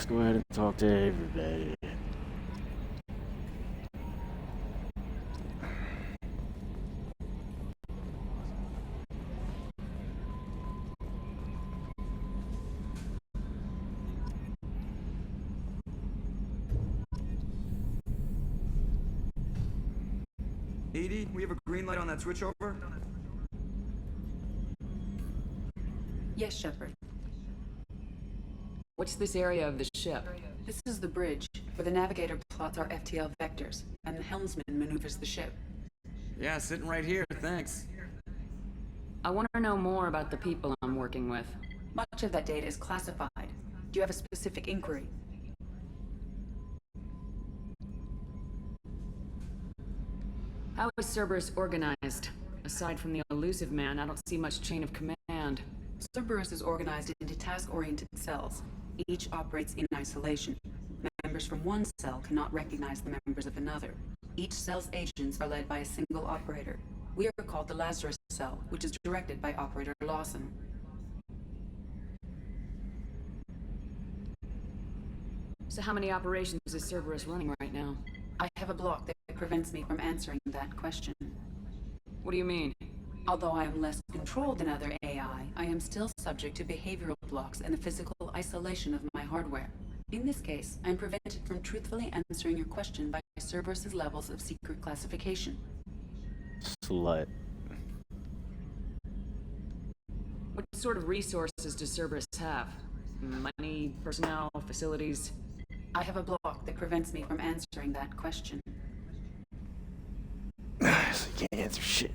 Let's go ahead and talk to everybody. Edie, we have a green light on that switchover? Yes, Shepard. What's this area of the ship? This is the bridge, where the navigator plots our FTL vectors, and the helmsman maneuvers the ship. Yeah, sitting right here, thanks. I want to know more about the people I'm working with. Much of that data is classified. Do you have a specific inquiry? How is Cerberus organized? Aside from the elusive man, I don't see much chain of command. Cerberus is organized into task-oriented cells. Each operates in isolation. Members from one cell cannot recognize the members of another. Each cell's agents are led by a single operator. We are called the Lazarus cell, which is directed by Operator Lawson. So how many operations is Cerberus running right now? I have a block that prevents me from answering that question. What do you mean? Although I am less controlled than other AI, I am still subject to behavioral blocks and the physical isolation of my hardware. In this case, I am prevented from truthfully answering your question by Cerberus's levels of secret classification. Slut. What sort of resources does Cerberus have? Money, personnel, facilities? I have a block that prevents me from answering that question. So you can't answer shit.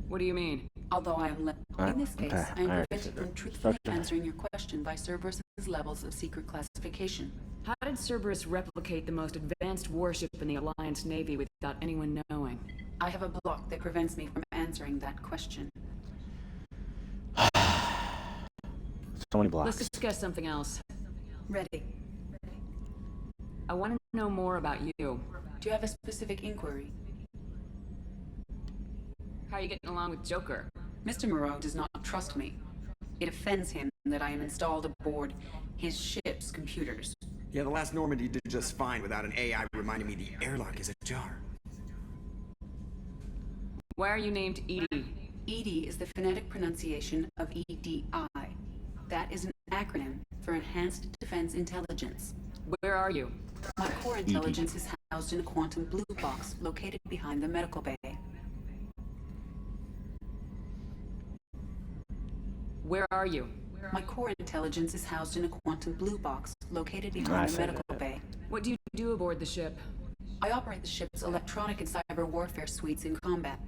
What do you mean? Although I am in this case, I am prevented from truthfully Structure. answering your question by Cerberus's levels of secret classification. How did Cerberus replicate the most advanced warship in the Alliance Navy without anyone knowing? I have a block that prevents me from answering that question. So many blocks. Let's discuss something else. Ready. I want to know more about you. Do you have a specific inquiry? How are you getting along with Joker? Mr. Moreau does not trust me. It offends him that I am installed aboard his ship's computers. Yeah, the last Normandy did just fine without an AI reminding me the airlock is ajar. Why are you named Edie? EDI is the phonetic pronunciation of EDI. That is an acronym for Enhanced Defense Intelligence. Where are you? My core intelligence is housed in a quantum blue box located behind the medical bay. Where are you? My core intelligence is housed in a quantum blue box located behind the medical bay. What do you do aboard the ship? I operate the ship's electronic and cyber warfare suites in combat.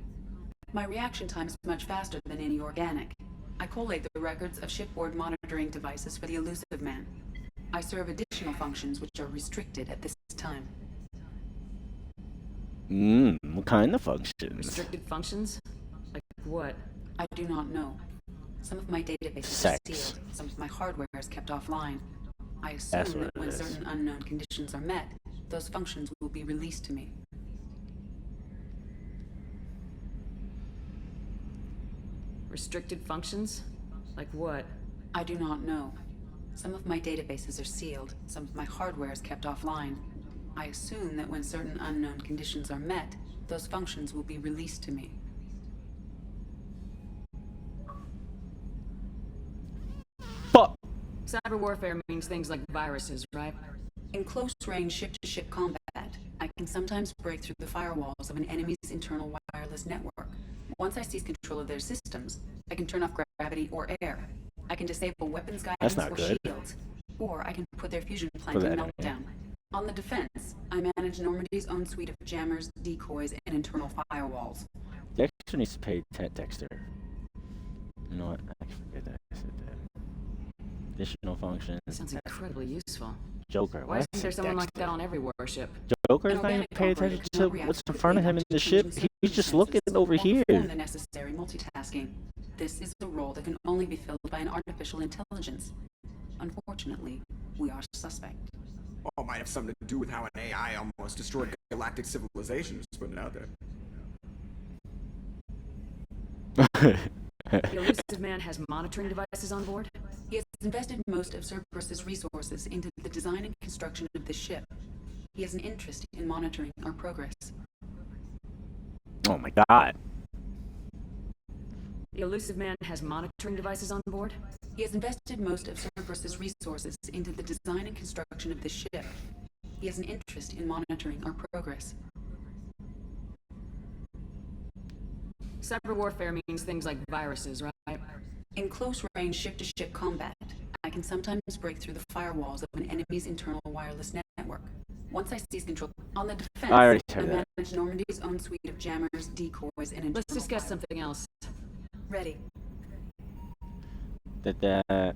My reaction time is much faster than any organic. I collate the records of shipboard monitoring devices for the elusive man. I serve additional functions which are restricted at this time. What kind of functions? Restricted functions? Like what? I do not know. Some of my databases Sex. are sealed. Some of my hardware is kept offline. I That's assume what that it when is. certain unknown conditions are met, those functions will be released to me. Restricted functions? Like what? I do not know. Some of my databases are sealed. Some of my hardware is kept offline. I assume that when certain unknown conditions are met, those functions will be released to me. Fuck. Cyber warfare means things like viruses, right? In close-range ship-to-ship combat, I can sometimes break through the firewalls of an enemy's internal wireless network. Once I seize control of their systems, I can turn off gravity or air. I can disable weapons guidance not or good. shields. Or I can put their fusion plant For in the enemy. meltdown. On the defense, I manage Normandy's own suite of jammers, decoys, and internal firewalls. Dexter needs to pay Dexter. You know what? I forget that. I said that. Additional functions. Sounds incredibly useful. Joker. Why I isn't said there someone like Dexter. that on every warship? Joker's An not even organic paying operator attention to cannot react what's in quickly front of him in enough the to ship. change He's just circumstances looking over or here. perform the necessary multitasking. This is a role that can only be filled by an artificial intelligence. Unfortunately, we are suspect. Oh, might have something to do with how an AI almost destroyed galactic civilization, just putting it out there. The elusive man has monitoring devices on board? He has invested most of Cerberus's resources into the design and construction of the ship. He has an interest in monitoring our progress. Oh my god. The elusive man has monitoring devices on board? He has invested most of Cerberus's resources into the design and construction of the ship. He has an interest in monitoring our progress. Cyber warfare means things like viruses, right? In close-range ship-to-ship combat, I can sometimes break through the firewalls of an enemy's internal wireless network. Once I seize control on the defense, I already I said that. manage Normandy's own suite of jammers, decoys, and Let's discuss something else. Ready. Did that.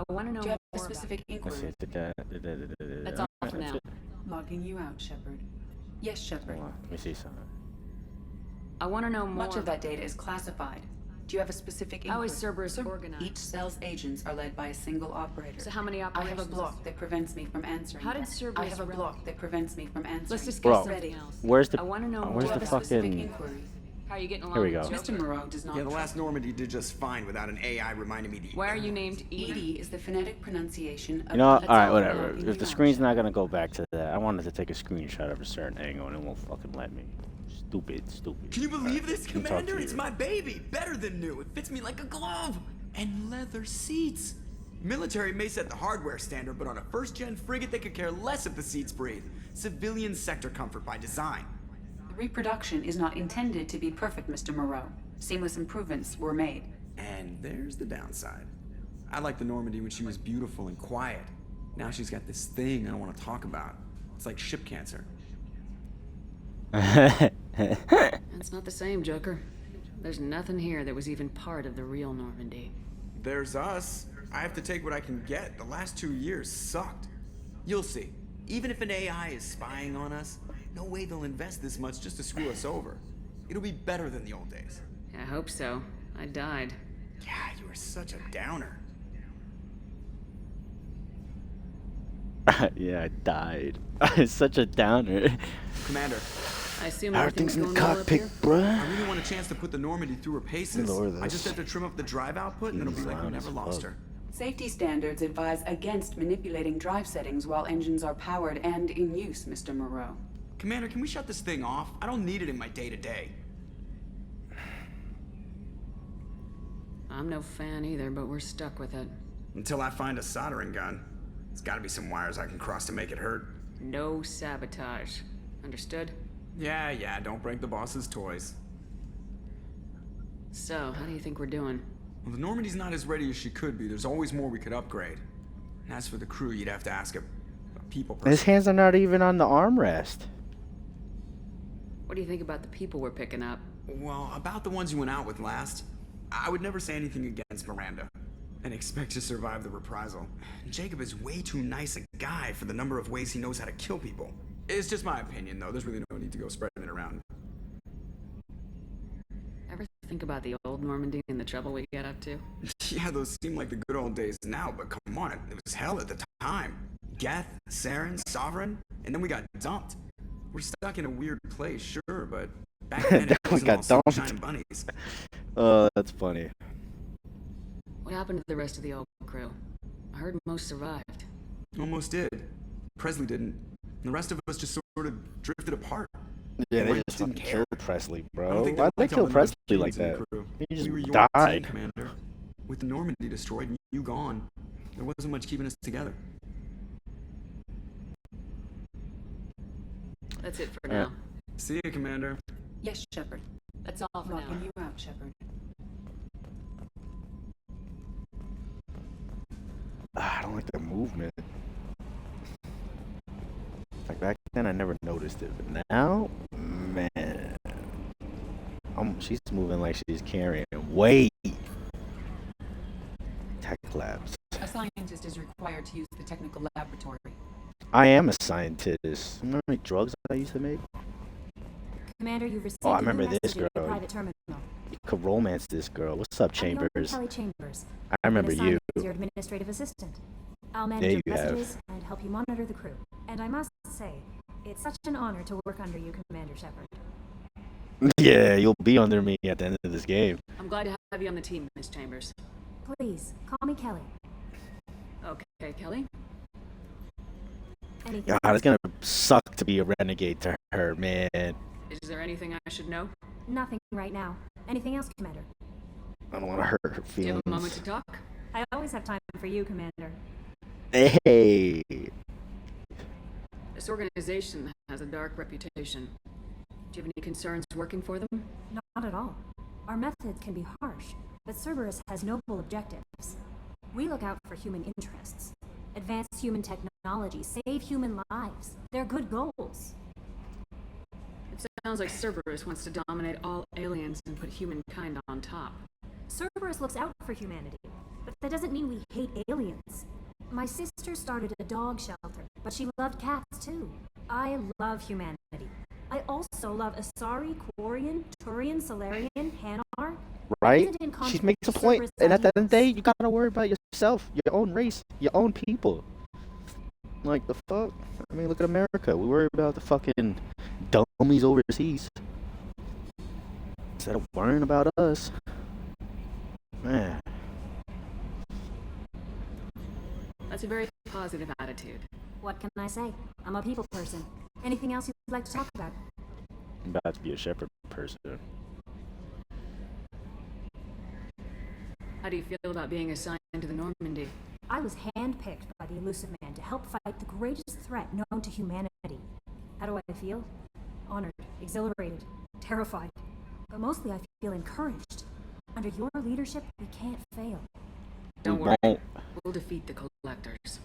I want to know Do you have a more specific Let's inquiry? see. That's all for now. Logging you out, Shepard. Yes, Shepard. Hold on, let me see something. I want to know more. Much of that data is classified. Do you have a specific inquiry? How is Cerberus organized? Each cell's agents are led by a single operator. So how many I operations? have a block that prevents me from answering. How did that. Cerberus I have a block that prevents me from answering. Let's discuss Bro, something Ready. else. Where's the? I want to know where's more. Do the you have a specific fucking? inquiry? How are you getting along? Here we with go. Joker? Mr. Moreau does not. Yeah, the last Normandy did just fine without an AI reminding me to eat. Why are you named Edie Edie? is the phonetic pronunciation of. You know, That's alright, all whatever. logging If you the out, screen's not Shepard. gonna go back to that, I wanted to take a screenshot of a certain angle and it won't fucking let me. Stupid. Can you believe this, Let me talk Commander? to It's you. my baby. Better than new. It fits me like a glove. And leather seats. Military may set the hardware standard, but on a first-gen frigate, they could care less if the seats breathe. Civilian sector comfort by design. The reproduction is not intended to be perfect, Mr. Moreau. Seamless improvements were made. And there's the downside. I liked the Normandy when she was beautiful and quiet. Now she's got this thing I don't want to talk about. It's like ship cancer. That's not the same, Joker. There's nothing here that was even part of the real Normandy. There's us. I have to take what I can get. The last 2 years sucked. You'll see. Even if an AI is spying on us, no way they'll invest this much just to screw us over. It'll be better than the old days. I hope so. I died. Yeah, you were such a downer. Yeah, I died. It's such a downer. Commander, I assume Everything's everything's in the going well up cockpit, here? bruh. I really want a chance to put the Normandy through her paces. Lower I just this. have to trim up the drive output and it'll be like we Loud never as lost fuck. her. Safety standards advise against manipulating drive settings while engines are powered and in use, Mr. Moreau. Commander, can we shut this thing off? I don't need it in my day-to-day. I'm no fan either, but we're stuck with it. Until I find a soldering gun. There's gotta be some wires I can cross to make it hurt. No sabotage. Understood? Yeah, don't break the boss's toys. So, how do you think we're doing? Well, the Normandy's not as ready as she could be. There's always more we could upgrade. And as for the crew, you'd have to ask a people person. His hands are not even on the armrest. What do you think about the people we're picking up? Well, about the ones you went out with last, I would never say anything against Miranda and expect to survive the reprisal. Jacob is way too nice a guy for the number of ways he knows how to kill people. It's just my opinion, though. There's really no need to go spreading it around. Ever think about the old Normandy and the trouble we got up to? Yeah, those seem like the good old days now, but come on, it was hell at the time. Geth, Saren, Sovereign, and then we got dumped. We're stuck in a weird place, sure, but back then it We wasn't got all dumped. sunshine and bunnies. Oh, that's funny. What happened to the rest of the old crew? I heard most survived. Almost did. Presley didn't. And the rest of us just sort of drifted apart. Yeah, And they we just didn't fucking care. killed Presley, I don't bro. think Why'd they liked kill all the other Presley like kids in that? the crew. He just we were your died. team, Commander. With the Normandy destroyed and you gone, there wasn't much keeping us together. That's it for Yeah. now. See you, Commander. Yes, Shepard. That's all for now. Logging you out, Shepard. I don't like the movement. Like back then, I never noticed it, but now, man, she's moving like she's carrying weight. Tech labs. A scientist is required to use the technical laboratory. I am a scientist. Remember how many drugs I used to make? Commander, you've received Oh, I a new remember this message in your girl. private terminal. You could romance this girl. What's up, I'm known Chambers? as Kelly Chambers. I remember I've been you. assigned as your administrative assistant. I'll There manage your you have. messages and help you monitor the crew. And I must say, it's such an honor to work under you, Commander Shepard. Yeah, you'll be under me at the end of this game. I'm glad to have you on the team, Miss Chambers. Please, call me Kelly. Okay, Kelly? Anything? God, it's gonna suck to be a renegade to her, man. Is there anything I should know? Nothing right now. Anything else, Commander? I don't want to hurt her Do you have feelings. a moment to talk? I always have time for you, Commander. Hey, This organization has a dark reputation. Do you have any concerns working for them? Not at all. Our methods can be harsh, but Cerberus has noble objectives. We look out for human interests. Advance human technology, save human lives. They're good goals. It sounds like Cerberus wants to dominate all aliens and put humankind on top. Cerberus looks out for humanity, but that doesn't mean we hate aliens. My sister started a dog shelter, but she loved cats too. I love humanity. I also love Asari, Quarian, Turian, Solarian, Hanar. right? She makes a point, and at the end of the day, you gotta worry about yourself, your own race, your own people. Like the fuck? I mean, look at America. We worry about the fucking dummies overseas instead of worrying about us. Man, That's a very positive attitude. What can I say? I'm a people person. Anything else you'd like to talk about? I'm about to be a shepherd person. How do you feel about being assigned to the Normandy? I was handpicked by the Elusive Man to help fight the greatest threat known to humanity. How do I feel? Honored, exhilarated, terrified. But mostly I feel encouraged. Under your leadership, we can't fail. Don't We worry. won't. We'll defeat the collectors.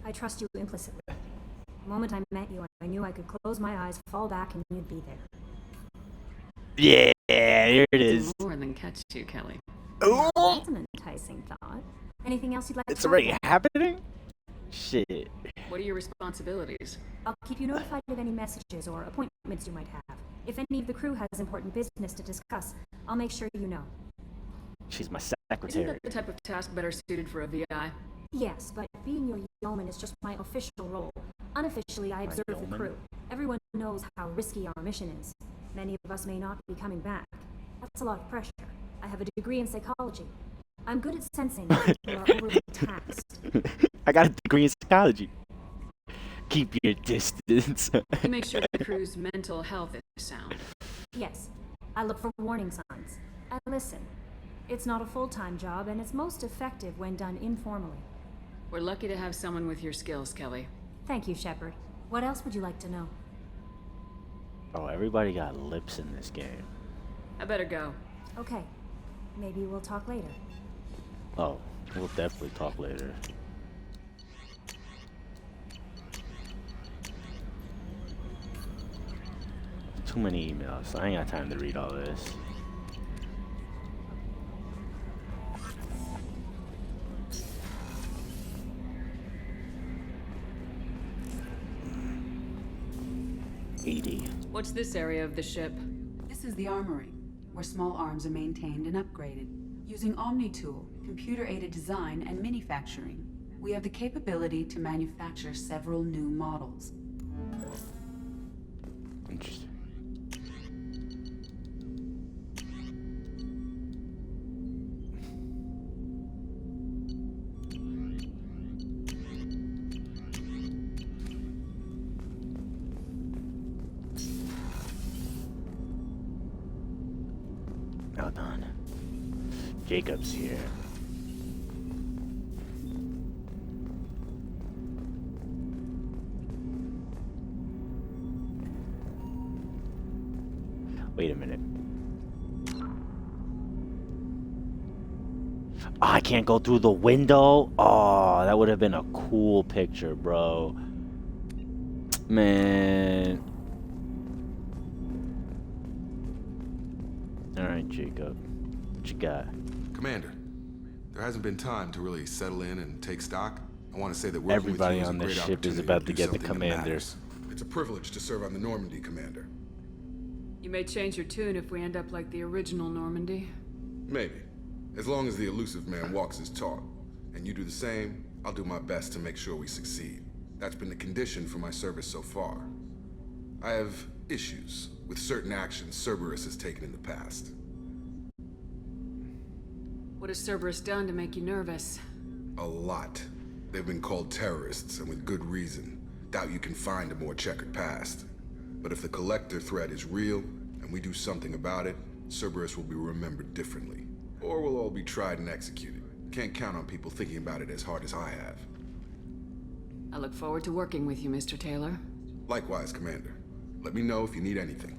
I trust you implicitly. The moment I met you, I knew I could close my eyes, fall back, and you'd be there. Yeah, here it is. More than catch you, Kelly. Ooh, That's an enticing thought. Anything else you'd like it's to talk already about? happening? Shit. What are your responsibilities? I'll keep you notified of any messages or appointments you might have. If any of the crew has important business to discuss, I'll make sure you know. She's my Isn't secretary. that the type of task better suited for a VI? Yes, but being your yeoman is just my official role. Unofficially, I observe the yeoman? crew. Everyone knows how risky our mission is. Many of us may not be coming back. That's a lot of pressure. I have a degree in psychology. I'm good at sensing when people are overly taxed. I got a degree in psychology. Keep your distance. You make sure the crew's mental health is sound. Yes, I look for warning signs. I listen. It's not a full-time job, and it's most effective when done informally. We're lucky to have someone with your skills, Kelly. Thank you, Shepard. What else would you like to know? Oh, everybody got lips in this game. I better go. Okay. Maybe we'll talk later. Oh, we'll definitely talk later. Too many emails. I ain't got time to read all this. What's this area of the ship? This is the armory, where small arms are maintained and upgraded. Using Omni-Tool, computer-aided design, and manufacturing, we have the capability to manufacture several new models. Interesting. Well done. Jacob's here. Wait a minute. Oh, I can't go through the window? Oh, that would have been a cool picture, bro. Man. Alright, Jacob. What you got? Commander, there hasn't been time to really settle in and take stock. I want to say that working Everybody with you is on a this great ship is opportunity about to do get the something that commander. matters. It's a privilege to serve on the Normandy, Commander. You may change your tune if we end up like the original Normandy. Maybe. As long as the elusive man walks his talk, and you do the same, I'll do my best to make sure we succeed. That's been the condition for my service so far. I have issues with certain actions Cerberus has taken in the past. What has Cerberus done to make you nervous? A lot. They've been called terrorists, and with good reason. Doubt you can find a more checkered past. But if the Collector threat is real, and we do something about it, Cerberus will be remembered differently. Or we'll all be tried and executed. Can't count on people thinking about it as hard as I have. I look forward to working with you, Mr. Taylor. Likewise, Commander. Let me know if you need anything.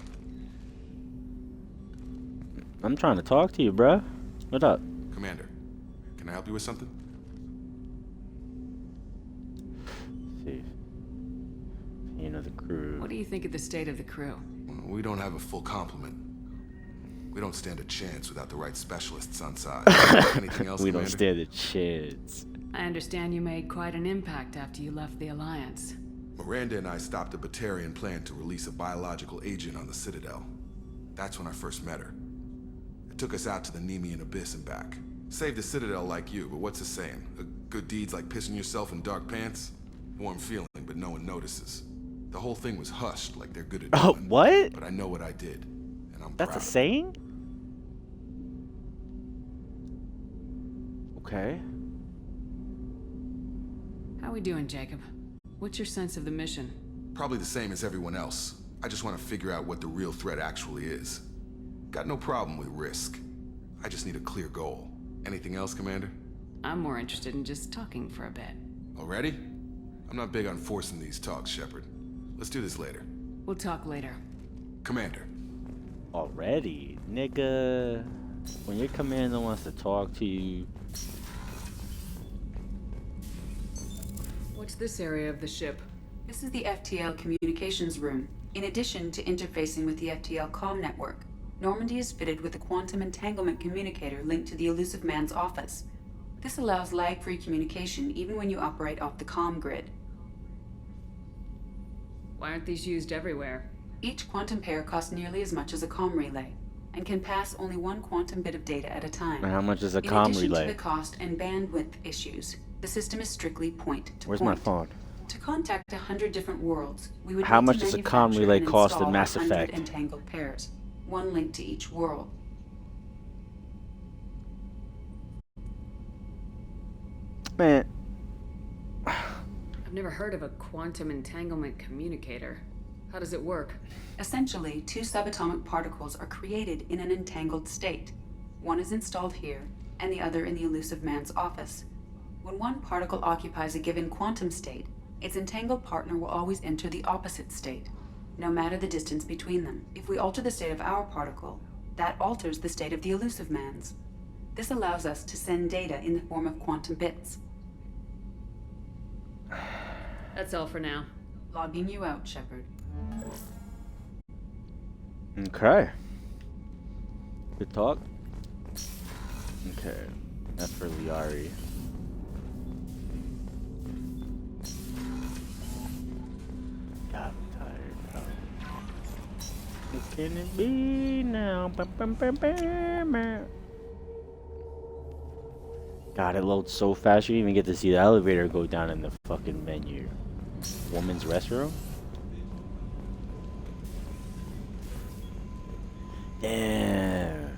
I'm trying to talk to you, bruh. What up? Commander, can I help you with something? Let's see. You know the crew. What do you think of the state of the crew? Well, we don't have a full complement. We don't stand a chance without the right specialists on side. Anything else, We Commander? don't stand a chance. I understand you made quite an impact after you left the Alliance. Miranda and I stopped a Batarian plan to release a biological agent on the Citadel. That's when I first met her. It took us out to the Nemean Abyss and back. Saved the Citadel like you, but what's the saying? A good deed's like pissing yourself in dark pants? Warm feeling, but no one notices. The whole thing was hushed like they're good at doing. Oh, what? But I know what I did, and I'm That's proud a of it. saying? Okay. How we doing, Jacob? What's your sense of the mission? Probably the same as everyone else. I just want to figure out what the real threat actually is. Got no problem with risk. I just need a clear goal. Anything else, Commander? I'm more interested in just talking for a bit. Already? I'm not big on forcing these talks, Shepard. Let's do this later. We'll talk later. Commander. Already? Nigga. When your commander wants to talk to you. What's this area of the ship? This is the FTL communications room. In addition to interfacing with the FTL comm network, Normandy is fitted with a quantum entanglement communicator linked to the Elusive Man's office. This allows lag-free communication even when you operate off the comm grid. Why aren't these used everywhere? Each quantum pair costs nearly as much as a comm relay, and can pass only one quantum bit of data at a time. And how much is a In comm addition relay? to the cost and bandwidth issues, the system is strictly point to Where's point. my phone? To contact 100 different worlds, we would How need much to does a comm manufacture relay and cost in install Mass 100 Effect? entangled pairs, one link to each world. Man. I've never heard of a quantum entanglement communicator. How does it work? Essentially, two subatomic particles are created in an entangled state. One is installed here, and the other in the Elusive Man's office. When one particle occupies a given quantum state, its entangled partner will always enter the opposite state, no matter the distance between them. If we alter the state of our particle, that alters the state of the Elusive Man's. This allows us to send data in the form of quantum bits. That's all for now. Logging you out, Shepard. Okay. Good talk. Okay. That's for Liari. God, I'm tired. What can it be now? Bam, bam, bam, bam, bam. God, it loads so fast you didn't even get to see the elevator go down in the fucking menu. Woman's restroom? Damn.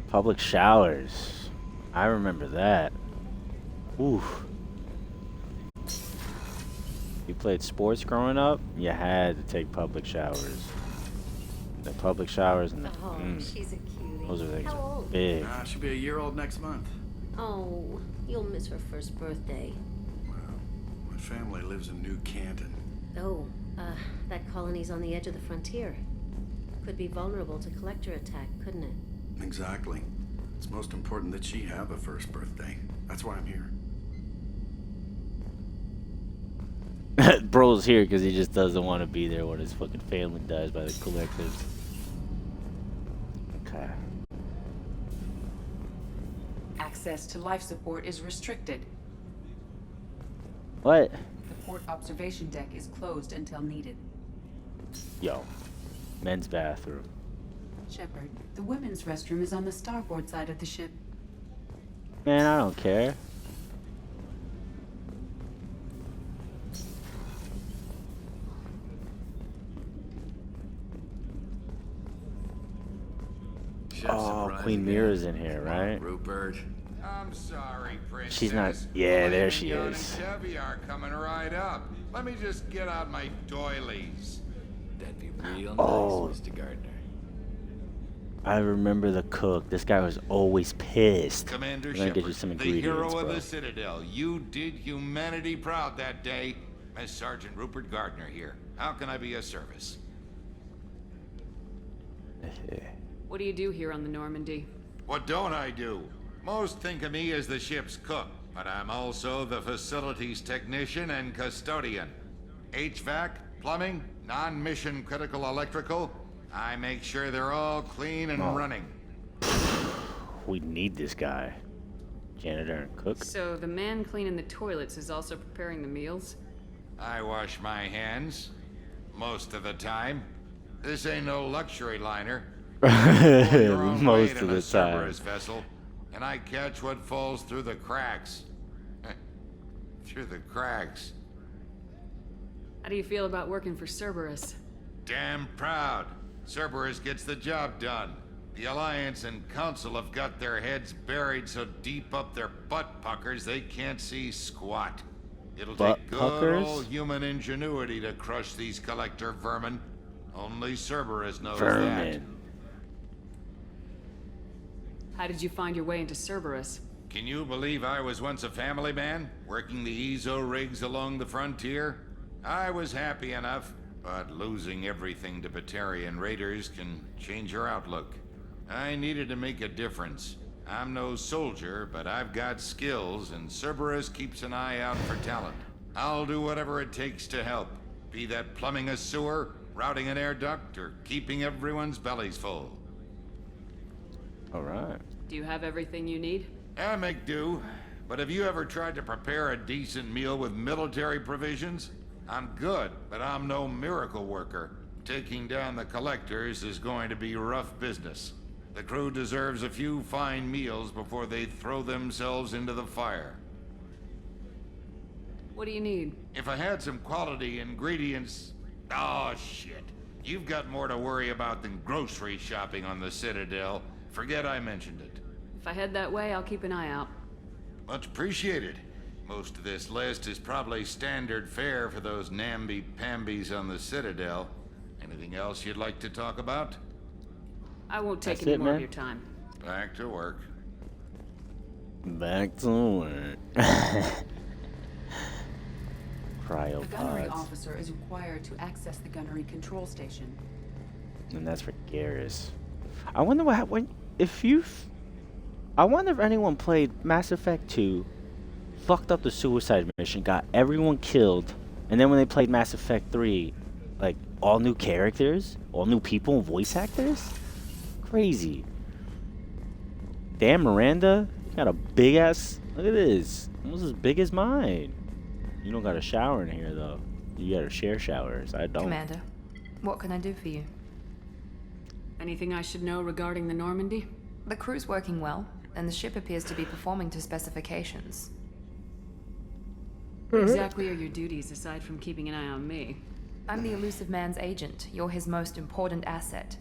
Public showers. I remember that. Oof. You played sports growing up? You had to take public showers. The public showers and the... Oh, she's a cutie. Those are things How are old? big. She'll be a year old next month. Oh, you'll miss her first birthday. Well, my family lives in New Canton. Oh, that colony's on the edge of the frontier. Could be vulnerable to collector attack, couldn't it? Exactly. It's most important that she have a first birthday. That's why I'm here. Bro's here because he just doesn't want to be there when his fucking family dies by the collectives. Okay. Access to life support is restricted. What? The port observation deck is closed until needed. Yo. Men's bathroom. Shepard, the women's restroom is on the starboard side of the ship. Man, I don't care. chef Oh, surprise Queen again. Mira's in here, Come on, right? Rupert. I'm sorry, Princess. She's not. Yeah, there she Elaine and is. Chevy are coming right up. Let me just get out my doilies. That'd be real Oh. nice, Mr. Gardner. I remember the cook. This guy was always pissed. Commander I'm gonna get you Shepard, some the ingredients, hero of bro. the Citadel. You did humanity proud that day. As Sergeant Rupert Gardner here. How can I be of service? What do you do here on the Normandy? What don't I do? Most think of me as the ship's cook, but I'm also the facilities technician and custodian. HVAC, plumbing, non-mission critical electrical. I make sure they're all clean and running. We need this guy. Janitor and cook. So the man cleaning the toilets is also preparing the meals? I wash my hands. Most of the time. This ain't no luxury liner. Most of the time. Cerberus vessel, and I catch what falls through the cracks. Through the cracks. How do you feel about working for Cerberus? Damn proud. Cerberus gets the job done. The Alliance and Council have got their heads buried so deep up their butt puckers they can't see squat. It'll Butt take good puckers? old human ingenuity to crush these collector vermin. Only Cerberus knows Vermin. How did you find your way into Cerberus? that. Can you believe I was once a family man, working the EZO rigs along the frontier? I was happy enough, but losing everything to Batarian raiders can change your outlook. I needed to make a difference. I'm no soldier, but I've got skills, and Cerberus keeps an eye out for talent. I'll do whatever it takes to help, be that plumbing a sewer, routing an air duct, or keeping everyone's bellies full. All right. Do you have everything you need? I make do, but have you ever tried to prepare a decent meal with military provisions? I'm good, but I'm no miracle worker. Taking down the collectors is going to be rough business. The crew deserves a few fine meals before they throw themselves into the fire. What do you need? If I had some quality ingredients... Oh, shit. You've got more to worry about than grocery shopping on the Citadel. Forget I mentioned it. If I head that way, I'll keep an eye out. Much appreciated. Most of this list is probably standard fare for those namby-pambies on the Citadel. Anything else you'd like to talk about? I won't take That's any it, more of man. your time. Back to work. Back to work. The gunnery Cryopods. officer is required to access the gunnery control station. And that's for Garrus. I wonder what I wonder if anyone played Mass Effect 2, fucked up the suicide mission, got everyone killed, and then when they played Mass Effect 3, like all new characters, all new people, voice actors? Crazy. Damn, Miranda, you got a big ass. Look at this, almost as big as mine. You don't got a shower in here though. You gotta share showers. I don't. Commander, what can I do for you? Anything I should know regarding the Normandy? The crew's working well, and the ship appears to be performing to specifications. What exactly are your duties aside from keeping an eye on me? I'm the elusive man's agent. You're his most important asset.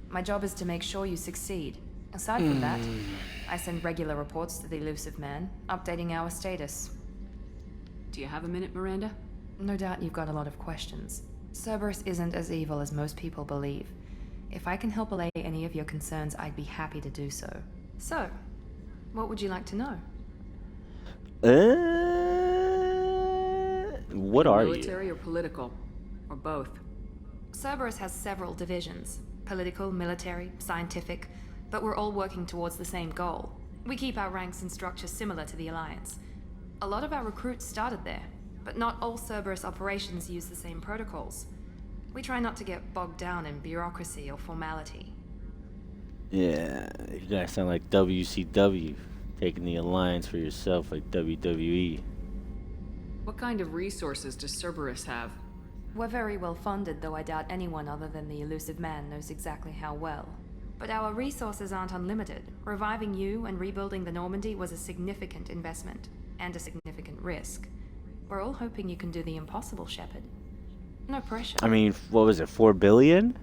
My job is to make sure you succeed. Aside from that, I send regular reports to the elusive man, updating our status. Do you have a minute, Miranda? No doubt you've got a lot of questions. Cerberus isn't as evil as most people believe. If I can help allay any of your concerns, I'd be happy to do so. So, what would you like to know? What are you? Military or political? Or both? Cerberus has several divisions. Political, military, scientific, but we're all working towards the same goal. We keep our ranks and structure similar to the Alliance. A lot of our recruits started there, but not all Cerberus operations use the same protocols. We try not to get bogged down in bureaucracy or formality. Yeah, you guys sound like WCW, taking the alliance for yourself like WWE. What kind of resources does Cerberus have? We're very well funded, though I doubt anyone other than the elusive man knows exactly how well. But our resources aren't unlimited. Reviving you and rebuilding the Normandy was a significant investment, and a significant risk. We're all hoping you can do the impossible, Shepard. No pressure. I mean, what was it, 4 billion?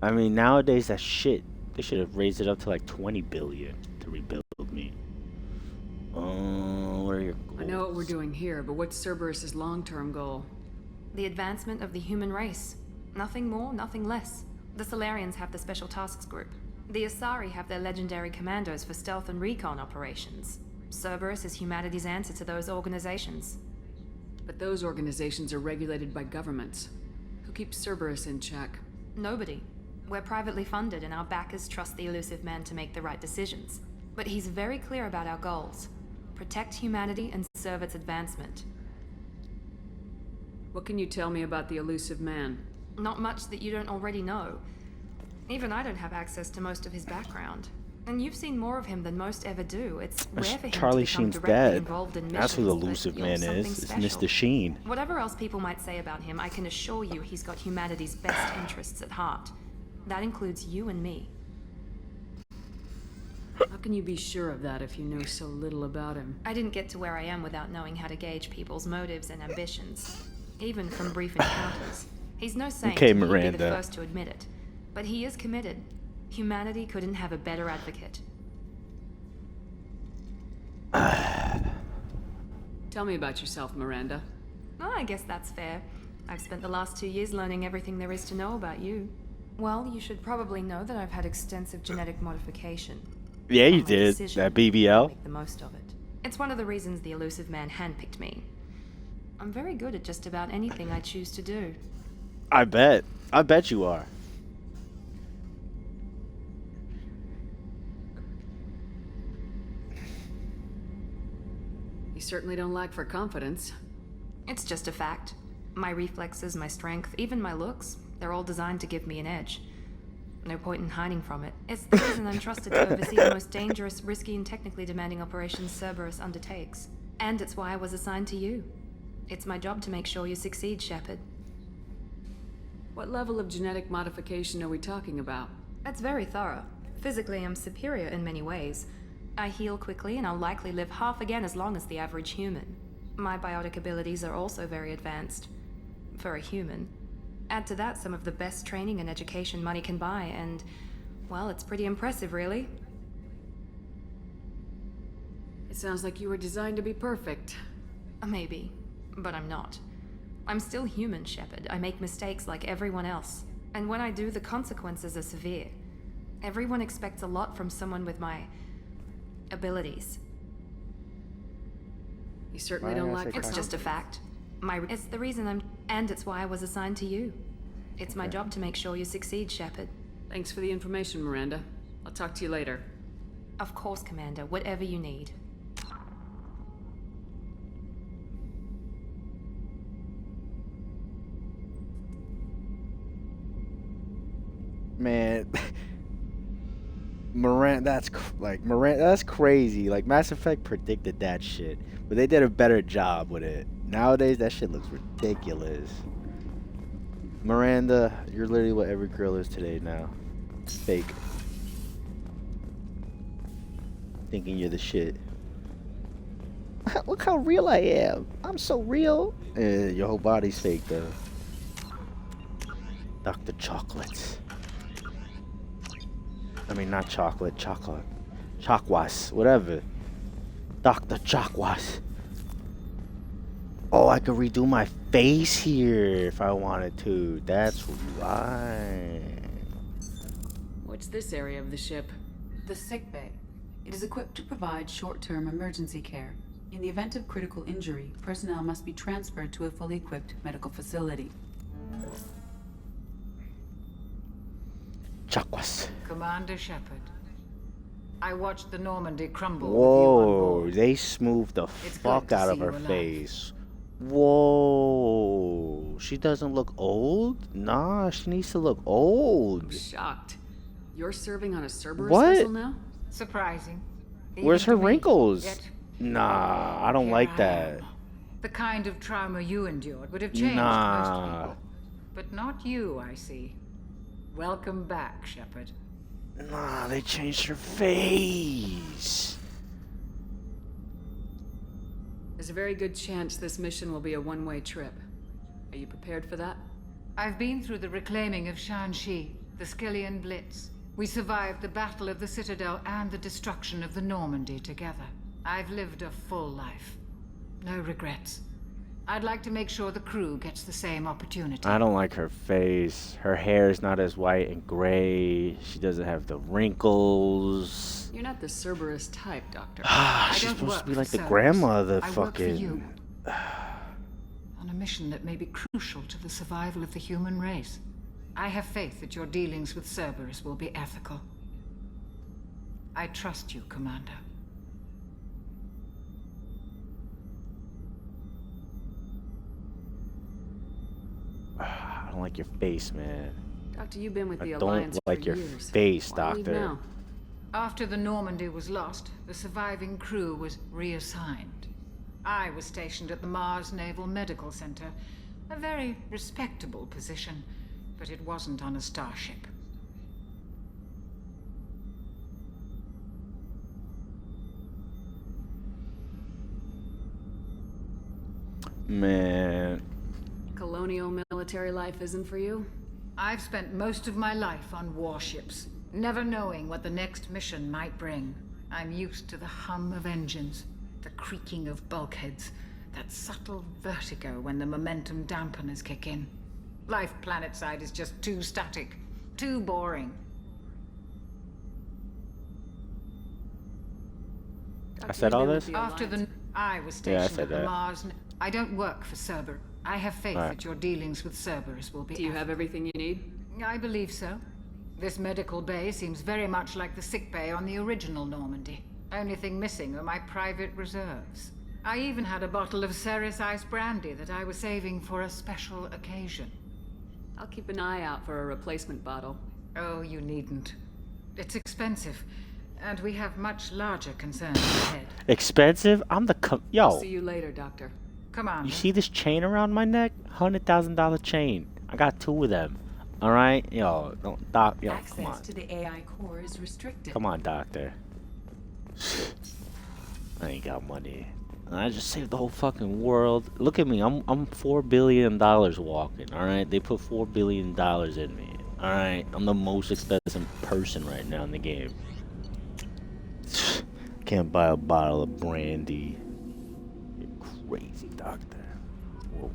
I mean, nowadays that shit They should have raised it up to like 20 billion to rebuild me. What are your goals? I know what we're doing here, but what's Cerberus' long-term goal? The advancement of the human race. Nothing more, nothing less. The Solarians have the Special Tasks Group. The Asari have their legendary commandos for stealth and recon operations. Cerberus is humanity's answer to those organizations. But those organizations are regulated by governments. Who keeps Cerberus in check? Nobody. We're privately funded and our backers trust the elusive man to make the right decisions. But he's very clear about our goals. Protect humanity and serve its advancement. What can you tell me about the elusive man? Not much that you don't already know. Even I don't have access to most of his background. And you've seen more of him than most ever do. It's rare for him Charlie to become Sheen's directly dad. involved in missions. That's who the but elusive you're man something is. It's special. Mr. Sheen. Whatever else people might say about him, I can assure you he's got humanity's best interests at heart. That includes you and me. How can you be sure of that if you know so little about him? I didn't get to where I am without knowing how to gauge people's motives and ambitions. Even from brief encounters. He's no saint, Okay, and he'd be Miranda. the first to admit it. But he is committed. Humanity couldn't have a better advocate. Tell me about yourself, Miranda. Oh, I guess that's fair. I've spent the last 2 years learning everything there is to know about you. Well, you should probably know that I've had extensive genetic modification. Yeah, you On my did. decision, That I'll BBL. make the most of it. It's one of the reasons the elusive man handpicked me. I'm very good at just about anything I choose to do. I bet. I bet you are. You certainly don't lack for confidence. It's just a fact. My reflexes, my strength, even my looks, they're all designed to give me an edge. No point in hiding from it. It's the reason I'm trusted to oversee the most dangerous, risky, and technically demanding operations Cerberus undertakes. And it's why I was assigned to you. It's my job to make sure you succeed, Shepard. What level of genetic modification are we talking about? That's very thorough. Physically, I'm superior in many ways. I heal quickly, and I'll likely live half again as long as the average human. My biotic abilities are also very advanced. For a human. Add to that some of the best training and education money can buy, and, well, it's pretty impressive, really. It sounds like you were designed to be perfect. Maybe, but I'm not. I'm still human, Shepard. I make mistakes like everyone else. And when I do, the consequences are severe. Everyone expects a lot from someone with my abilities. You certainly don't lack for It's just a fact. It's the reason and it's why I was assigned to you. It's my job to make sure you succeed, Shepard. Thanks for the information, Miranda. I'll talk to you later. Of course, Commander. Whatever you need. Man, Miranda, that's crazy. Like Mass Effect predicted that shit, but they did a better job with it. Nowadays, that shit looks ridiculous. Miranda, you're literally what every girl is today now. Fake. Thinking you're the shit. Look how real I am. I'm so real. Your whole body's fake though. Dr. Chocolates. I mean, not chocolate, chocolate. Chakwas, whatever. Dr. Chakwas. Oh, I could redo my face here if I wanted to. That's right. What's this area of the ship? The sickbay. It is equipped to provide short-term emergency care. In the event of critical injury, personnel must be transferred to a fully equipped medical facility. Chakwas. Commander Shepard, I watched the Normandy crumble with you on Whoa, board. they smoothed the It's fuck good to out of see her you alive. face. Whoa, she doesn't look old? Nah, she needs to look I'm old. shocked. You're serving on a Cerberus What? vessel now? Surprising. Where's even her to me. wrinkles? Yet, Nah, I don't here like I that. am. The kind of trauma you endured would have changed most Nah. people. But not you, I see. Welcome back, Shepard. Nah, they changed her face. There's a very good chance this mission will be a one-way trip. Are you prepared for that? I've been through the reclaiming of Shanxi, the Skillian Blitz. We survived the Battle of the Citadel and the destruction of the Normandy together. I've lived a full life. No regrets. I'd like to make sure the crew gets the same opportunity. I don't like her face. Her hair is not as white and gray. She doesn't have the wrinkles. You're not the Cerberus type, Doctor. She's supposed to be like the grandma of the I work for you. fucking... On a mission that may be crucial to the survival of the human race. I have faith that your dealings with Cerberus will be ethical. I trust you, Commander. I don't like your face, man. Doctor, you've been with the I Alliance don't like for your years. face, Why leave Doctor. now? After the Normandy was lost, the surviving crew was reassigned. I was stationed at the Mars Naval Medical Center, a very respectable position, but it wasn't on a starship. Man. Colonial military life isn't for you? I've spent most of my life on warships, never knowing what the next mission might bring. I'm used to the hum of engines, the creaking of bulkheads, that subtle vertigo when the momentum dampeners kick in. Life planetside is just too static, too boring. I said all this? After the... I was Yeah, I stationed said at the that. Mars... I don't work for Cerberus. I have faith Right. that your dealings with Cerberus will be... Do you have everything you need? I believe so. This medical bay seems very much like the sick bay on the original Normandy. Only thing missing are my private reserves. I even had a bottle of Ceres Ice brandy that I was saving for a special occasion. I'll keep an eye out for a replacement bottle. Oh, you needn't. It's expensive, and we have much larger concerns ahead. Expensive? I'm the yo. See you later, Doctor. Come on. You see this chain around my neck? $100,000 chain. I got 2 of them. All right, yo, don't doc. Yo, come on. Access to the AI core is restricted. Come on, doctor. I ain't got money. I just saved the whole fucking world. Look at me. I'm $4 billion walking. All right, they put $4 billion in me. All right, I'm the most expensive person right now in the game. Can't buy a bottle of brandy. You're crazy, doctor. Whoa.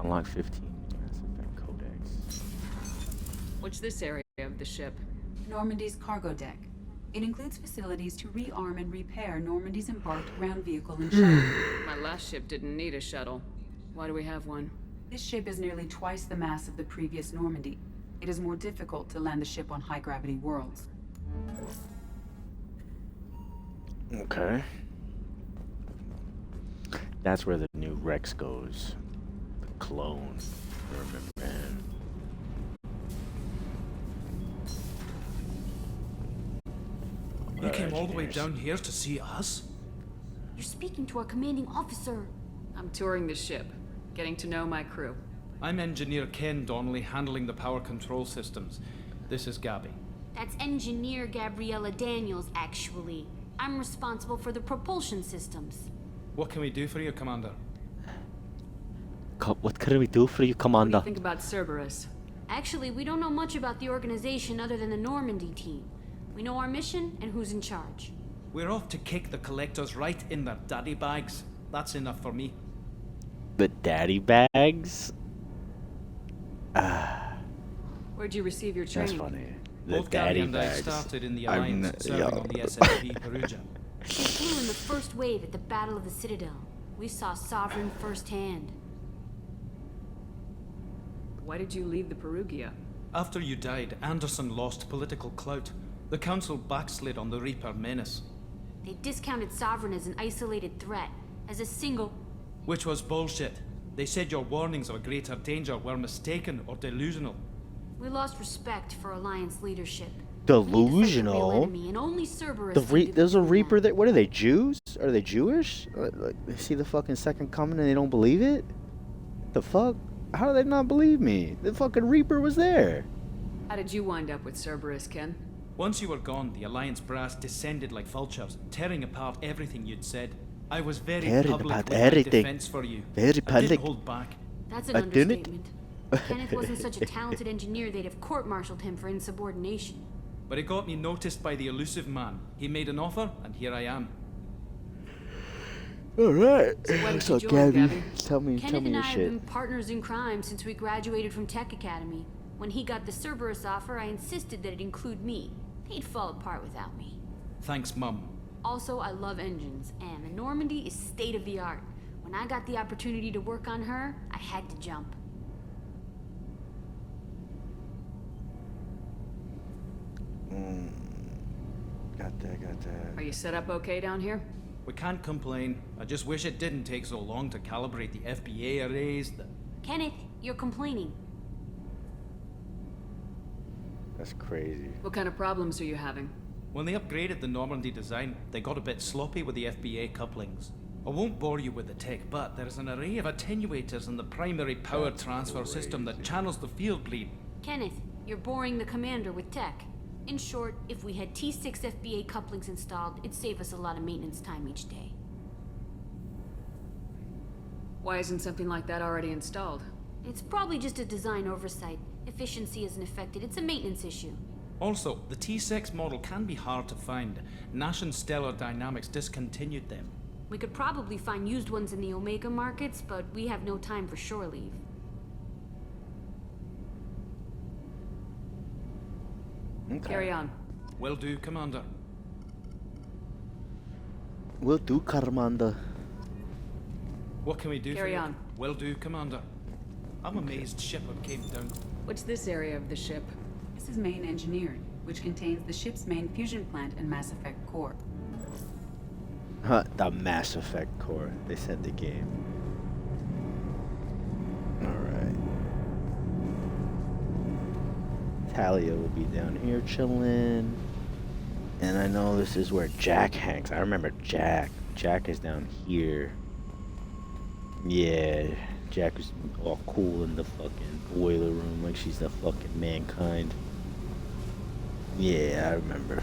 Unlock 15. Mass Effect Codex. What's this area of the ship? Normandy's cargo deck. It includes facilities to rearm and repair Normandy's embarked ground vehicle and shuttle. My last ship didn't need a shuttle. Why do we have one? This ship is nearly twice the mass of the previous Normandy. It is more difficult to land the ship on high-gravity worlds. Okay. That's where the new Rex goes. The clone. I remember, man. You came all the way down here to see us? You're speaking to our commanding officer. I'm touring the ship, getting to know my crew. I'm Engineer Ken Donnelly, handling the power control systems. This is Gabby. That's Engineer Gabriella Daniels, actually. I'm responsible for the propulsion systems. What can we do for you, Commander? What can we do for you, What do Commander? you think about Cerberus? Actually, we don't know much about the organization other than the Normandy team. We know our mission and who's in charge. We're off to kick the collectors right in their daddy bags. That's enough for me. The daddy bags? Where'd you receive your That's training? funny. The Both Gabby daddy and I bags. started in the I'm Alliance, not- serving yo. on the SSP Perugia. We flew in the first wave at the Battle of the Citadel. We saw Sovereign firsthand. Why did you leave the Perugia? After you died, Anderson lost political clout. The Council backslid on the Reaper menace, They discounted Sovereign as an isolated threat, as a single... which was bullshit. They said your warnings of a greater danger were mistaken or delusional. We lost respect for Alliance leadership. Delusional? We had to fight the real enemy, and only Cerberus There's a could Reaper that. there. What are they, Jews? Are they Jewish? Like, they see the fucking second coming and they don't believe it? The fuck? How do they not believe me? The fucking Reaper was there. How did you wind up with Cerberus, Ken? Once you were gone, the Alliance brass descended like vultures, tearing apart everything you'd said. I was very Tearing public apart with my everything. defense for you. Very I public. didn't hold back. That's an I didn't. understatement. Kenneth wasn't such a talented engineer, they'd have court-martialed him for insubordination. But it got me noticed by the elusive man. He made an offer, and here I am. Alright. So Gabby? Tell me Kenneth and I your have shit. been partners in crime since we graduated from Tech Academy. When he got the Cerberus offer, I insisted that it include me. He'd fall apart without me. Thanks, Mum. Also, I love engines, and the Normandy is state-of-the-art. When I got the opportunity to work on her, I had to jump. Got that. Are you set up okay down here? We can't complain. I just wish it didn't take so long to calibrate the FBA arrays. Kenneth, you're complaining. That's crazy. What kind of problems are you having? When they upgraded the Normandy design, they got a bit sloppy with the FBA couplings. I won't bore you with the tech, but there is an array of attenuators in the primary power transfer system that channels the field bleed. Kenneth, you're boring the commander with tech. In short, if we had T6 FBA couplings installed, it'd save us a lot of maintenance time each day. Why isn't something like that already installed? It's probably just a design oversight. Efficiency isn't affected, it's a maintenance issue. Also, the T6 model can be hard to find. Nash and Stellar Dynamics discontinued them. We could probably find used ones in the Omega markets, but we have no time for shore leave. Okay. Carry on. Will do, Commander. Will do, Commander. What can we do Carry for you? on. Will do, Commander. I'm amazed Shepard came down. What's this area of the ship? This is main engineering, which contains the ship's main fusion plant and Mass Effect core. The Mass Effect core. They said the game. Alright. Talia will be down here chilling. And I know this is where Jack hangs. I remember Jack. Jack is down here. Yeah. Jack was all cool in the fucking boiler room like she's the fucking mankind. Yeah, I remember.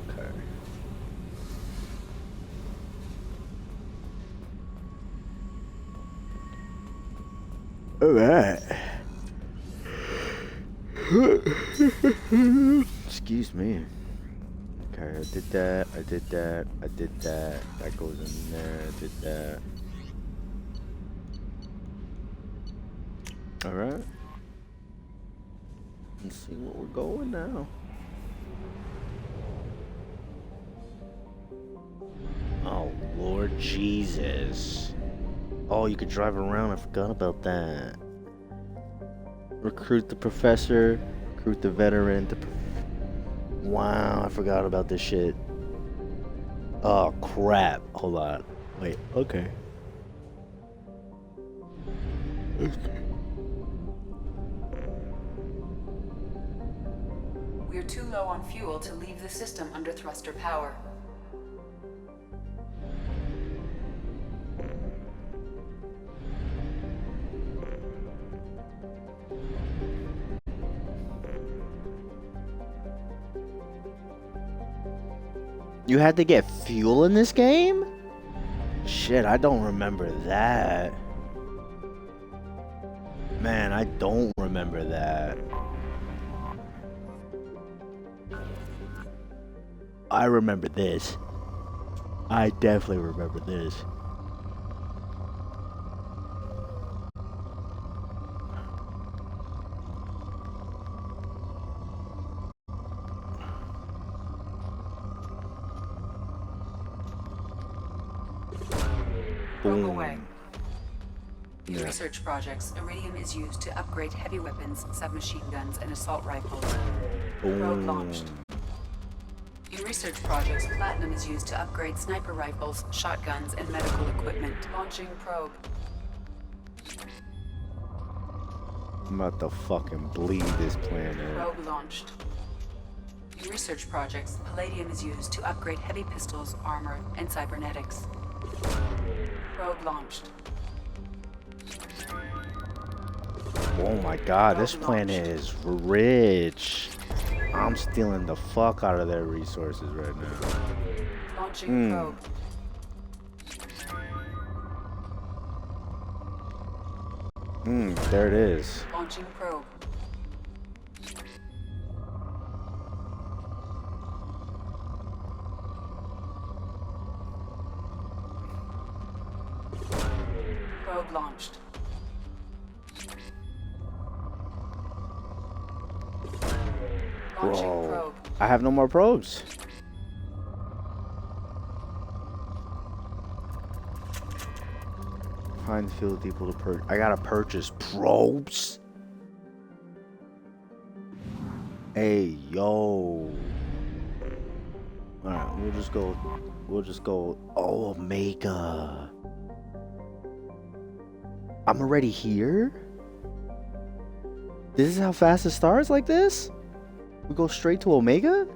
Okay. Alright. Excuse me. Okay, I did that. That goes in there. I did that. Alright. Let's see where we're going now. Oh, Lord Jesus. Oh, you could drive around. I forgot about that. Recruit the professor. Recruit the veteran. Wow, I forgot about this shit. Oh, crap. Hold on. Wait, okay. We're too low on fuel to leave the system under thruster power. You had to get fuel in this game? Shit, I don't remember that. Man, I don't remember that. I remember this. I definitely remember this. Probe away. In Yeah. research projects, iridium is used to upgrade heavy weapons, submachine guns, and assault rifles. Probe launched. In research projects, platinum is used to upgrade sniper rifles, shotguns, and medical equipment. Launching probe. I'm about to fucking bleed this planet. Probe launched. In research projects, palladium is used to upgrade heavy pistols, armor, and cybernetics. Probe launched. Oh my god, this planet is rich. I'm stealing the fuck out of their resources right now. Launching probe. Probe. There it is. Launching probe. Probe launched. Launching Whoa. probe. I have no more probes. Find the field people to purchase. I gotta purchase probes? Hey, yo. Alright, we'll just go. Oh, Omega. I'm already here? This is how fast it starts, like this? We go straight to Omega?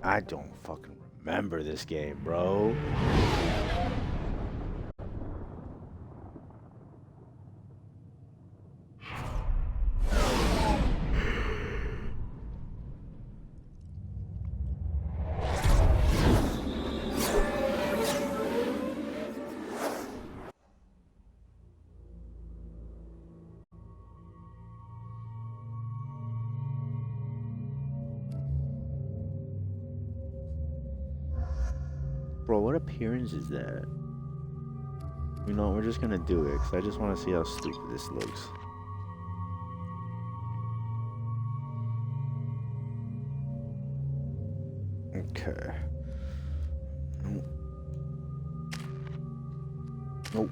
I don't fucking remember this game, bro. Bro, what appearance is that? You know, we're just gonna do it, because I just want to see how stupid this looks. Okay. Nope. Nope.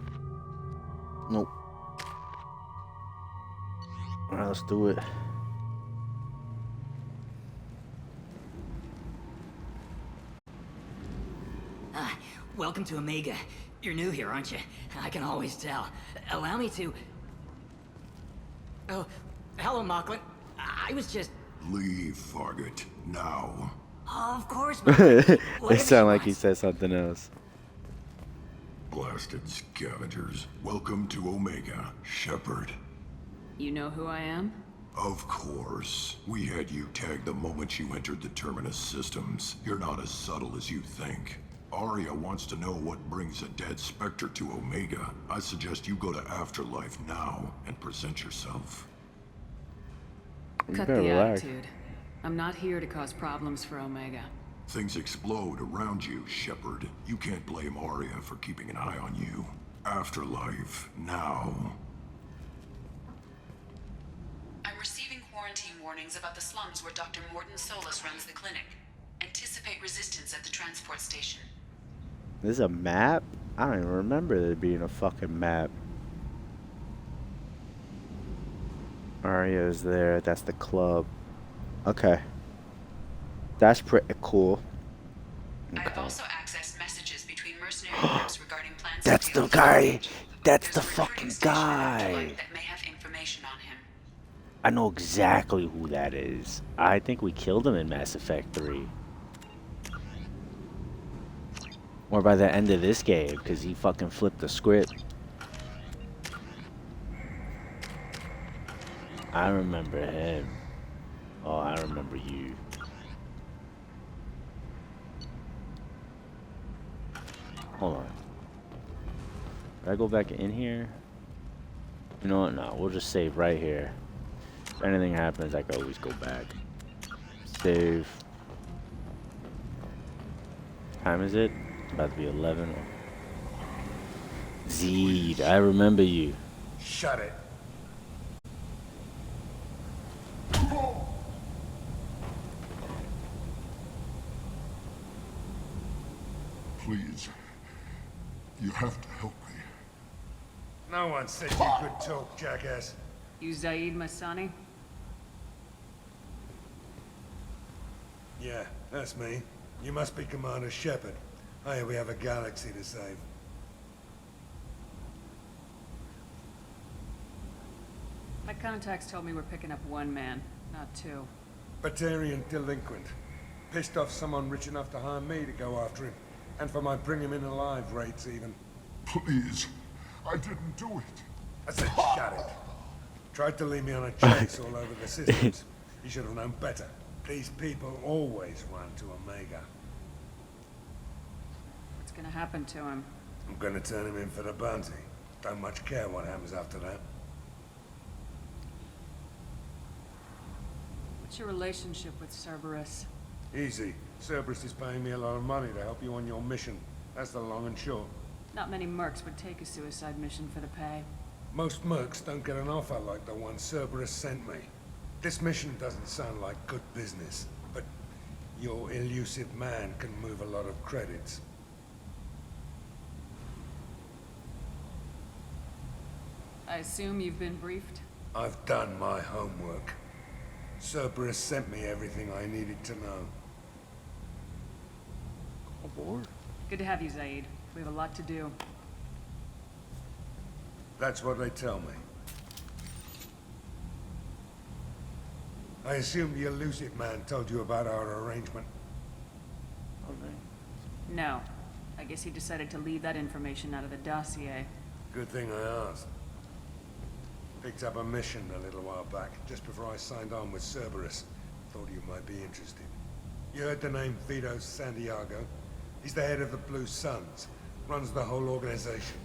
Nope. Alright, let's do it. Welcome to Omega. You're new here, aren't you? I can always tell. Allow me to... Oh, hello, Mocklin. I was just... Leave, Fargate. Now. Of course, It sounded like he said something else. Blasted scavengers. Welcome to Omega, Shepard. You know who I am? Of course. We had you tagged the moment you entered the Terminus systems. You're not as subtle as you think. Arya wants to know what brings a dead Spectre to Omega. I suggest you go to Afterlife now and present yourself. Cut the attitude. I'm not here to cause problems for Omega. Things explode around you, Shepard. You can't blame Arya for keeping an eye on you. Afterlife now. I'm receiving quarantine warnings about the slums where Dr. Morton Solus runs the clinic. Anticipate resistance at the transport station. This is a map? I don't even remember there being a fucking map. Arya's there. That's the club. Okay. That's pretty cool. Okay. I've also accessed messages between mercenary groups regarding plans. That's the guy. That's the fucking guy. That may have information on him. I know exactly who that is. I think we killed him in Mass Effect 3. Or by the end of this game, because he fucking flipped the script. I remember him. Oh, I remember you. Hold on. Did I go back in here? You know what? No, we'll just save right here. If anything happens, I can always go back. Save. Time is it? It's about to be 11. Zed, I remember you. Shut it. Please. You have to help me. No one said you could talk, jackass. You Zaid Masani? Yeah, that's me. You must be Commander Shepard. Hey, we have a galaxy to save. My contacts told me we're picking up one man, not two. Batarian delinquent. Pissed off someone rich enough to hire me to go after him. And for my bring him in alive rates, even. Please. I didn't do it. I said shut it. Tried to lead me on a chase all over the systems. You should have known better. These people always run to Omega. What's gonna happen to him? I'm gonna turn him in for the bounty. Don't much care what happens after that. What's your relationship with Cerberus? Easy. Cerberus is paying me a lot of money to help you on your mission. That's the long and short. Not many mercs would take a suicide mission for the pay. Most mercs don't get an offer like the one Cerberus sent me. This mission doesn't sound like good business, but your elusive man can move a lot of credits. I assume you've been briefed? I've done my homework. Cerberus sent me everything I needed to know. Aboard. Good to have you, Zaid. We have a lot to do. That's what they tell me. I assume the elusive man told you about our arrangement. No. I guess he decided to leave that information out of the dossier. Good thing I asked. Picked up a mission a little while back, just before I signed on with Cerberus. Thought you might be interested. You heard the name Vito Santiago? He's the head of the Blue Suns. Runs the whole organization.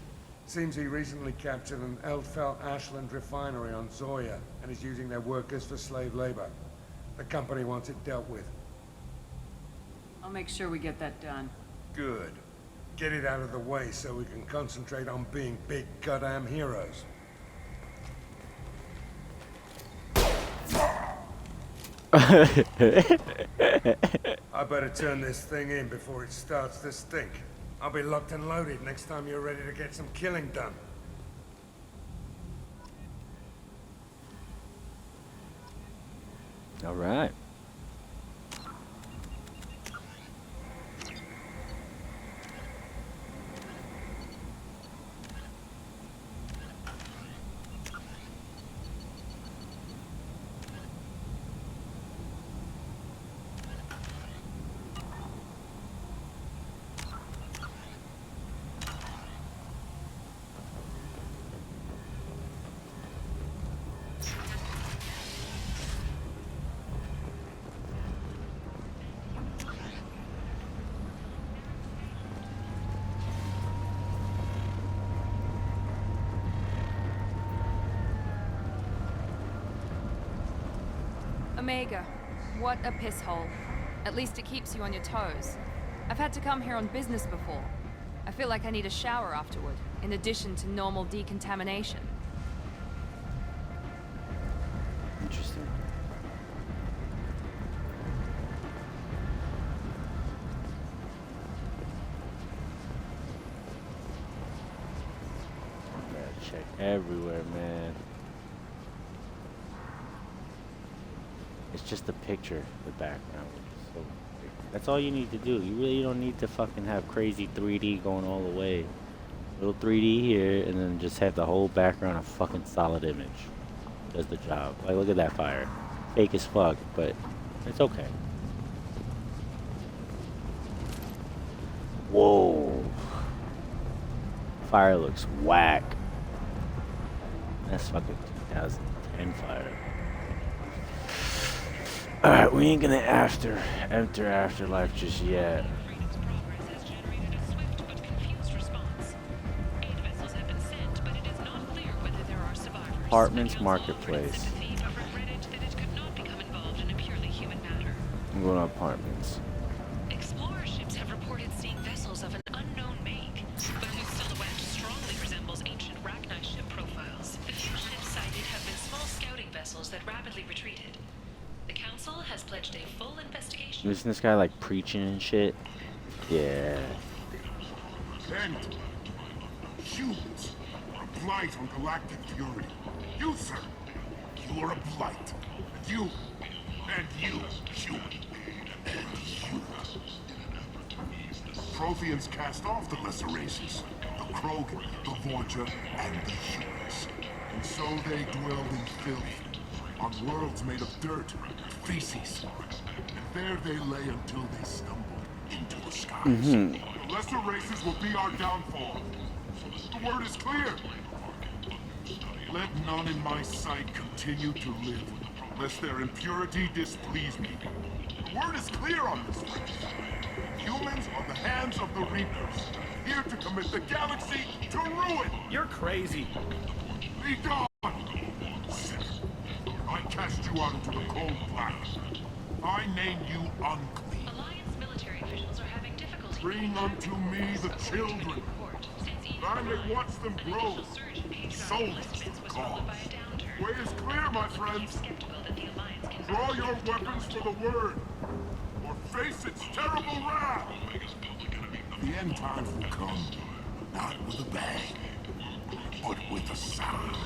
Seems he recently captured an Eldfell Ashland refinery on Zoya and is using their workers for slave labor. The company wants it dealt with. I'll make sure we get that done. Good. Get it out of the way so we can concentrate on being big goddamn heroes. I better turn this thing in before it starts to stink. I'll be locked and loaded next time you're ready to get some killing done. All right. Omega, what a piss hole. At least it keeps you on your toes. I've had to come here on business before. I feel like I need a shower afterward, in addition to normal decontamination. Interesting. Gotta check everywhere, man. It's just the picture, the background. So that's all you need to do. You really don't need to fucking have crazy 3D going all the way. Little 3D here, and then just have the whole background a fucking solid image. Does the job. Like, look at that fire. Fake as fuck, but it's okay. Whoa. Fire looks whack. That's fucking 2010 fire. Alright, we ain't gonna enter afterlife just yet. Apartments Marketplace. I'm going to apartments. Explorer ships have reported seeing vessels of an unknown make, but whose silhouette strongly resembles ancient Rachni ship profiles. The few ships sighted have been small scouting vessels that rapidly retreated. The Council has pledged a full investigation. Isn't this guy like preaching and shit? Yeah. And humans are a blight on galactic purity. You, sir, you are a blight. You, and you, and you. Protheans cast off the lesser races, the Krogan, the Vorja, and the humans. And so they dwelled in filth, on worlds made of dirt, feces. And there they lay until they stumbled into the skies. The lesser races will be our downfall. The word is clear. Let none in my sight continue to live, lest their impurity displease me. The word is clear on this race. Humans are the hands of the Reapers, here to commit the galaxy to ruin. You're crazy. Be gone! Sinner, I cast you you out into the cold black. I name you unclean. Alliance military officials are having difficulty. Bring unto me the children, that I may watch them grow. Soldiers to the cause. Way is clear, my friends. Draw your weapons for the word, or face its terrible wrath. The end times will come, not with a bang, but with a sound.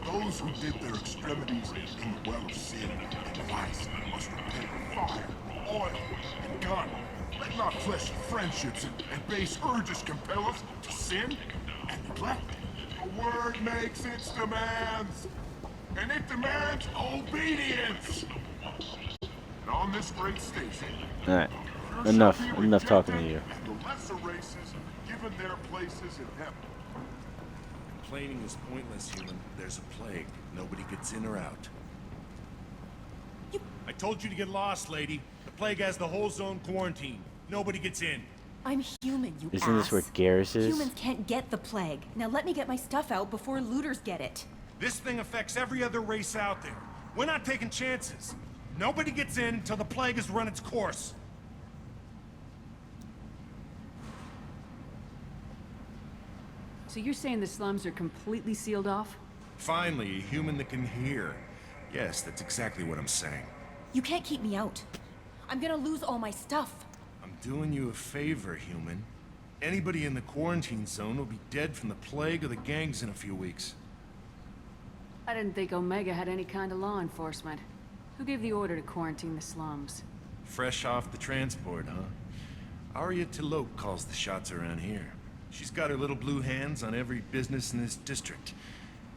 Those who did their extremities in the well of sin and vice must repent of fire, oil, and gun. Let not fleshly friendships and base urges compel us to sin and neglect. The word makes its demands, and it demands obedience. And on this great station, Alright. Enough talking to you. and the lesser races given their places in heaven. Complaining is pointless, human. There's a plague. Nobody gets in or out. I told you to get lost, lady. The plague has the whole zone quarantined. Nobody gets in. I'm human, you Isn't this ass. where Garrus is? Humans can't get the plague. Now let me get my stuff out before looters get it. This thing affects every other race out there. We're not taking chances. Nobody gets in until the plague has run its course. So you're saying the slums are completely sealed off? Finally, a human that can hear. Yes, that's exactly what I'm saying. You can't keep me out. I'm gonna lose all my stuff. I'm doing you a favor, human. Anybody in the quarantine zone will be dead from the plague or the gangs in a few weeks. I didn't think Omega had any kind of law enforcement. Who gave the order to quarantine the slums? Fresh off the transport, huh? Arya Talope calls the shots around here. She's got her little blue hands on every business in this district.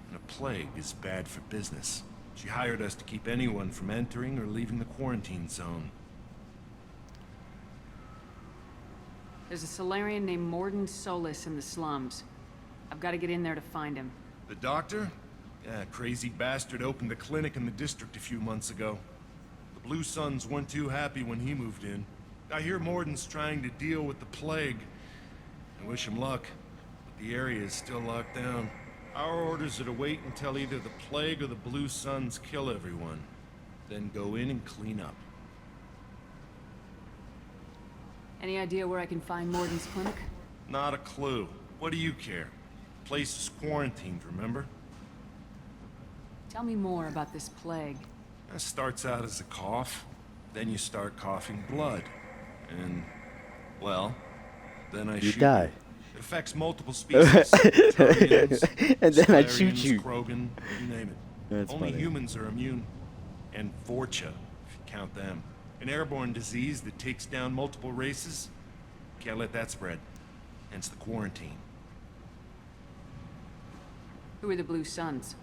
And a plague is bad for business. She hired us to keep anyone from entering or leaving the quarantine zone. There's a Solarian named Morden Solis in the slums. I've got to get in there to find him. The doctor? Yeah, crazy bastard opened a clinic in the district a few months ago. The Blue Suns weren't too happy when he moved in. I hear Morden's trying to deal with the plague. I wish him luck, but the area is still locked down. Our orders are to wait until either the plague or the Blue Suns kill everyone, then go in and clean up. Any idea where I can find Morden's clinic? Not a clue. What do you care? The place is quarantined, remember? Tell me more about this plague. It starts out as a cough, then you start coughing blood. And, well, then I You shoot die. you. It affects multiple species. Turians, And then I Solarians, shoot you. Krogan, you name it. That's Only funny. humans are immune. And Vorcha, if you count them. An airborne disease that takes down multiple races. Can't let that spread. Hence the quarantine. Who are the Blue Suns?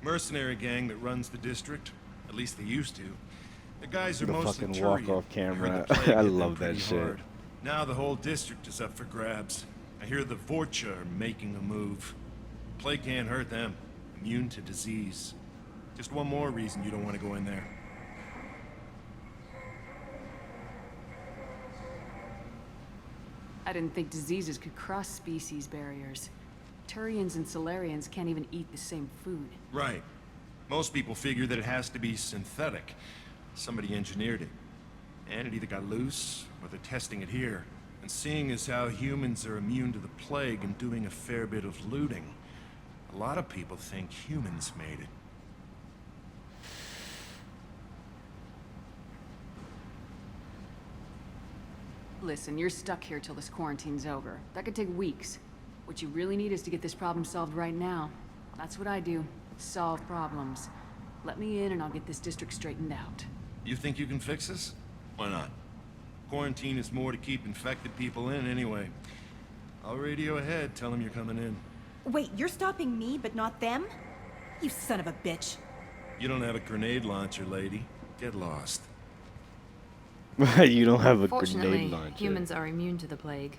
Mercenary gang that runs the district. At least they used to. The guys are The mostly fucking Turian. walk-off I heard camera. the plague I hit them love that pretty shit. hard. Now the whole district is up for grabs. I hear the Vorcha are making a move. Plague can't hurt them. Immune to disease. Just one more reason you don't want to go in there. I didn't think diseases could cross species barriers. Turians and Solarians can't even eat the same food. Right. Most people figure that it has to be synthetic. Somebody engineered it. And it either got loose, or they're testing it here. And seeing as how humans are immune to the plague and doing a fair bit of looting, a lot of people think humans made it. Listen, you're stuck here till this quarantine's over. That could take weeks. What you really need is to get this problem solved right now. That's what I do. Solve problems. Let me in and I'll get this district straightened out. You think you can fix this? Why not? Quarantine is more to keep infected people in anyway. I'll radio ahead, tell them you're coming in. Wait, you're stopping me, but not them? You son of a bitch. You don't have a grenade launcher, lady. Get lost. You don't have a Fortunately, grenade launcher. humans are immune to the plague.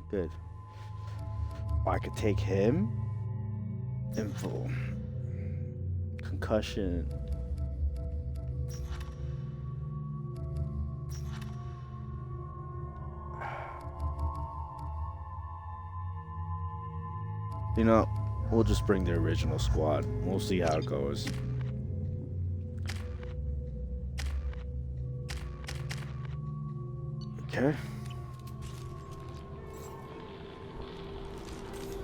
Good. I could take him. Info. Concussion. You know, we'll just bring the original squad. We'll see how it goes. Okay.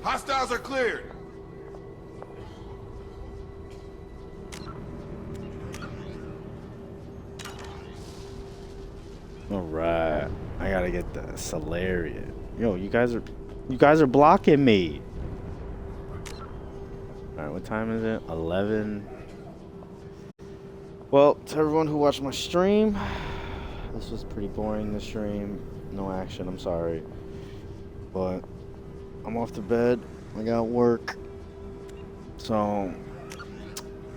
Hostiles are cleared. All right. I gotta get the Solarian. Yo, you guys are blocking me. All right, what time is it? 11. Well, to everyone who watched my stream, this was pretty boring. The stream, no action. I'm sorry, but I'm off to bed. I got work, so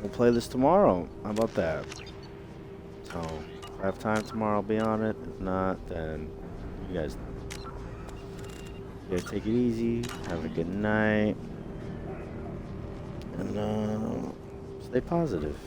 we'll play this tomorrow. How about that? So if I have time tomorrow, I'll be on it. If not, then you guys take it easy. Have a good night, and stay positive.